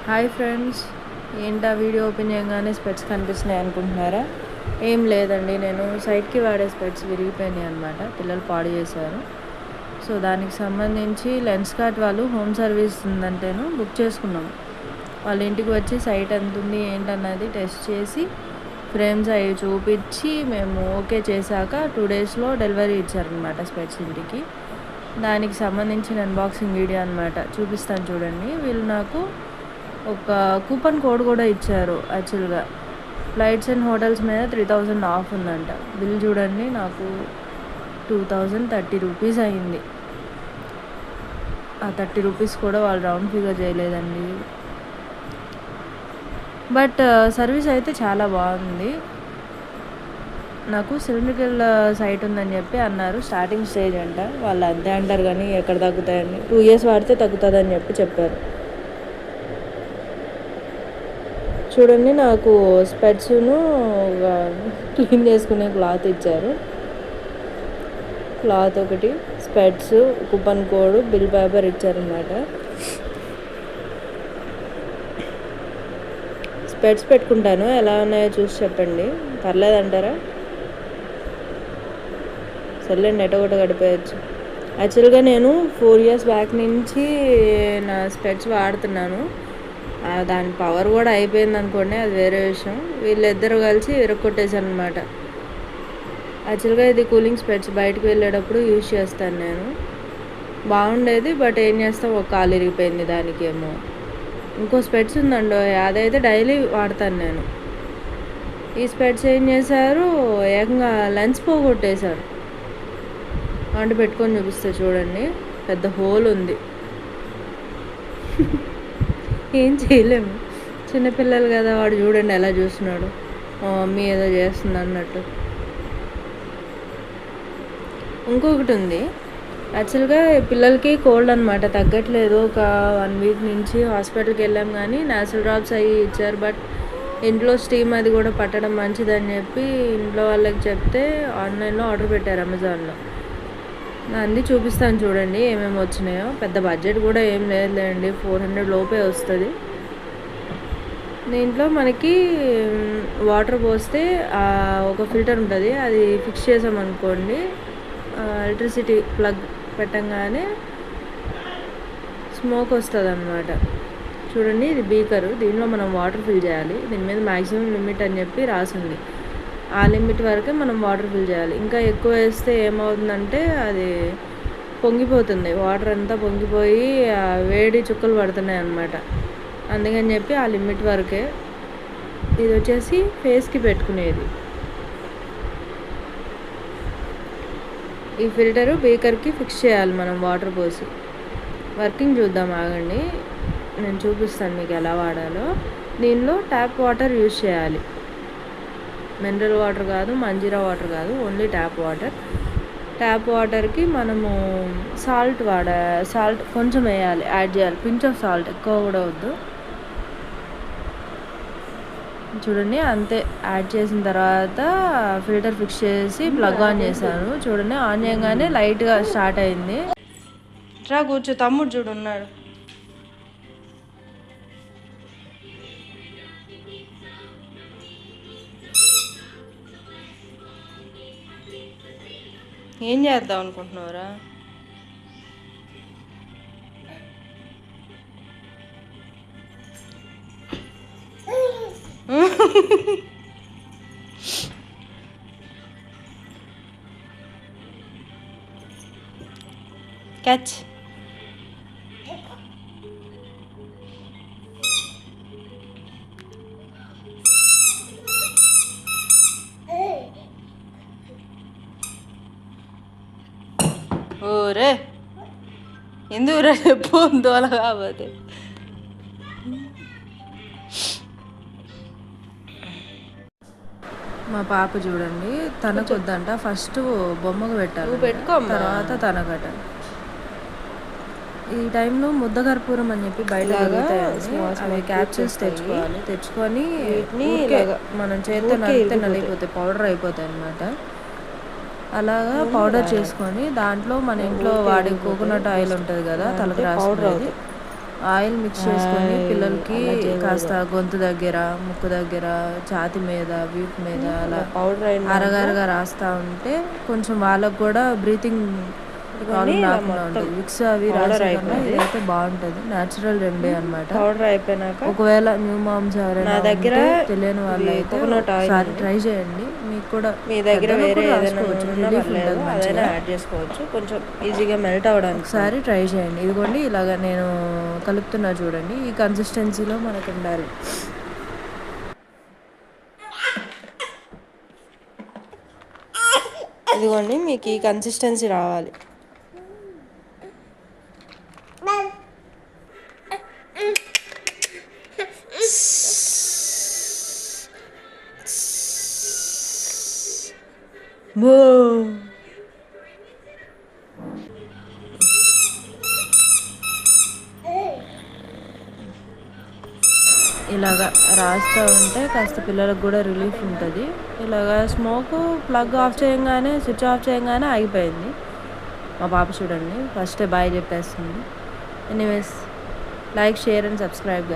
Hi friends, ఏంటా video open చేయగానే స్పెట్స్ కనిపిస్తున్నాయి అనుకుంటున్నారా? ఏం లేదండి, నేను సైట్కి వాడే స్పెట్స్ విరిగిపోయినాయి అనమాట. పిల్లలు పాడు చేశారు. సో దానికి సంబంధించి లెన్స్ కార్ట్ వాళ్ళు హోమ్ సర్వీస్ ఉందంటేను బుక్ చేసుకున్నాం. వాళ్ళ ఇంటికి వచ్చి సైట్ ఎంత ఉంది ఏంటన్నది టెస్ట్ చేసి ఫ్రేమ్స్ అవి చూపించి మేము ఓకే చేశాక 2 డేస్లో డెలివరీ ఇచ్చారనమాట స్పెట్స్ ఇంటికి. దానికి సంబంధించిన అన్బాక్సింగ్ వీడియో అనమాట, చూపిస్తాను చూడండి. వీళ్ళు నాకు ఒక కూపన్ కోడ్ కూడా ఇచ్చారు. యాక్చువల్గా ఫ్లైట్స్ అండ్ హోటల్స్ మీద 3000 ఆఫ్ ఉందంట. బిల్ చూడండి, నాకు 2030 రూపీస్ అయింది. ఆ 30 రూపీస్ కూడా వాళ్ళు రౌండ్ ఫిగర్ చేయలేదండి. బట్ సర్వీస్ అయితే చాలా బాగుంది. నాకు సిలిండ్రికల్ సైట్ ఉందని చెప్పి అన్నారు. స్టార్టింగ్ స్టేజ్ అంట, వాళ్ళు అంతే అంటారు కానీ ఎక్కడ తగ్గుతాయండి. 2 years వాడితే తగ్గుతుందని చెప్పారు. చూడండి, నాకు స్పెట్స్ను క్లీన్ చేసుకునే క్లాత్ ఇచ్చారు. క్లాత్ ఒకటి, స్పెట్స్, కూపన్ కోడ్, బిల్ పేపర్ ఇచ్చారనమాట. స్పెట్స్ పెట్టుకుంటాను, ఎలా ఉన్నాయో చూసి చెప్పండి. పర్లేదంటారా? సర్లేండి, ఎటొకటి గడిపేయచ్చు. యాక్చువల్గా నేను 4 years బ్యాక్ నుంచి నా స్పెట్స్ వాడుతున్నాను. దాని పవర్ కూడా అయిపోయింది అనుకోండి, అది వేరే విషయం. వీళ్ళిద్దరూ కలిసి విరగొట్టేశారు అనమాట. యాక్చువల్గా ఇది కూలింగ్ స్పెట్స్, బయటకు వెళ్ళేటప్పుడు యూజ్ చేస్తాను నేను. బాగుండేది, బట్ ఏం చేస్తాం, ఒక కాలు ఇరిగిపోయింది దానికేమో. ఇంకో స్పెట్స్ ఉందండి, అదైతే డైలీ వాడతాను నేను. ఈ స్పెట్స్ ఏం చేశారు, ఏకంగా లెన్స్ పోగొట్టేశారు. అంటే పెట్టుకొని చూపిస్తే చూడండి, పెద్ద హోల్ ఉంది. ఏం చేయలేము, చిన్నపిల్లలు కదా. వాడు చూడండి ఎలా చూస్తున్నాడు, మా మమ్మీ ఏదో చేస్తుంది అన్నట్టు. ఇంకొకటి ఉంది, యాక్చువల్గా పిల్లలకి కోల్డ్ అనమాట, తగ్గట్లేదు. ఒక 1 week నుంచి హాస్పిటల్కి వెళ్ళాం కానీ నాసల్ డ్రాప్స్ అవి ఇచ్చారు. బట్ ఇంట్లో స్టీమ్ అది కూడా పట్టడం మంచిదని చెప్పి ఇంట్లో వాళ్ళకి చెప్తే ఆన్లైన్లో ఆర్డర్ పెట్టారు, అమెజాన్లో. అన్నీ చూపిస్తాను చూడండి ఏమేమి వచ్చినాయో. పెద్ద బడ్జెట్ కూడా ఏం లేదులేండి, 400 లోపే వస్తుంది. దీంట్లో మనకి వాటర్ పోస్తే ఒక ఫిల్టర్ ఉంటుంది, అది ఫిక్స్ చేసామనుకోండి, ఎలక్ట్రిసిటీ ప్లగ్ పెట్టంగానే స్మోక్ వస్తుంది అన్నమాట. చూడండి, ఇది బీకరు, దీనిలో మనం వాటర్ ఫిల్ చేయాలి. దీని మీద మ్యాక్సిమం లిమిట్ అని చెప్పి రాసింది. ఆ లిమిట్ వరకే మనం వాటర్ ఫిల్ చేయాలి. ఇంకా ఎక్కువ వేస్తే ఏమవుతుందంటే అది పొంగిపోతుంది, వాటర్ అంతా పొంగిపోయి వేడి చుక్కలు పడుతున్నాయి అన్నమాట. అందుకని చెప్పి ఆ లిమిట్ వరకే. ఇది వచ్చేసి ఫేస్కి పెట్టుకునేది. ఈ ఫిల్టరు బీకర్కి ఫిక్స్ చేయాలి మనం వాటర్ పోసి. వర్కింగ్ చూద్దాం, ఆగండి, నేను చూపిస్తాను మీకు ఎలా వాడాలో. దీనిలో ట్యాప్ వాటర్ యూజ్ చేయాలి, మినరల్ వాటర్ కాదు, మంజీరా వాటర్ కాదు, ఓన్లీ ట్యాప్ వాటర్. ట్యాప్ వాటర్కి మనము సాల్ట్ కొంచెం వేయాలి, యాడ్ చేయాలి, పించ్ ఆఫ్ సాల్ట్, ఎక్కువ కూడా వద్దు. చూడండి, అంతే. యాడ్ చేసిన తర్వాత ఫిల్టర్ ఫిక్స్ చేసి ప్లగ్ ఆన్ చేశాను. చూడండి, ఆన్ చేయగానే లైట్గా స్టార్ట్ అయింది. ఇట్లా కూర్చో, తమ్ముడు చూడు ఉన్నాడు. ఏం చేద్దాం అనుకుంటున్నావురా? క్యాచ్. ఓరే, ఎందుకురా చెప్పు, దోల కాకపోతే. మా పాప చూడండి, తనకు వద్దంట, ఫస్ట్ బొమ్మకు పెట్టాలి, తర్వాత తనకట. ఈ టైంలో ముద్ద కర్పూరం అని చెప్పి బయట అవి క్యాప్సూల్స్ తెచ్చుకొని మనం చేతితో నలిగిపోతాయి, పౌడర్ అయిపోతాయి అన్నమాట. అలాగా పౌడర్ చేసుకొని దాంట్లో మన ఇంట్లో వాడే కోకోనట్ ఆయిల్ ఉంటుంది కదా, తలకు రాసుకునేది, ఆయిల్ మిక్స్ చేసుకొని పిల్లలకి కాస్త గొంతు దగ్గర, ముక్కు దగ్గర, ఛాతీ మీద, వీపు మీద అలా అరగరగా రాస్తూ ఉంటే కొంచెం వాళ్ళకు కూడా బ్రీతింగ్ ప్రాబ్లం రాకుండా ఉంటుంది. విక్స్ అవి రాకుండా ఇదైతే బాగుంటుంది. న్యాచురల్ రెమెడీ అనమాట. పౌడర్ అయిపోయినాక ఒకవేళ న్యూ మామ్స్ ఎవరైనా నా దగ్గర తెలియని వాళ్ళు అయితే ఒకసారి ట్రై చేయండి. మీకు కూడా మీ దగ్గర వేరే ఏదైనా రిలీఫ్ ఉంటుంది, అదైనా యాడ్ చేసుకోవచ్చు కొంచెం ఈజీగా మెల్ట్ అవ్వడానికి. ఒకసారి ట్రై చేయండి. ఇదిగోండి ఇలాగ నేను కలుపుతున్నా చూడండి, ఈ కన్సిస్టెన్సీలో మనకు ఉండాలి. ఇదిగోండి మీకు ఈ కన్సిస్టెన్సీ రావాలి. ఇలాగా రాస్తూ ఉంటే కాస్త పిల్లలకు కూడా రిలీఫ్ ఉంటుంది. ఇలాగా స్మోక్ ప్లగ్ ఆఫ్ చేయగానే, స్విచ్ ఆఫ్ చేయగానే ఆగిపోయింది. మా పాప చూడండి ఫస్టే బాయ్ చెప్పేస్తుంది. Anyways, like, share and subscribe.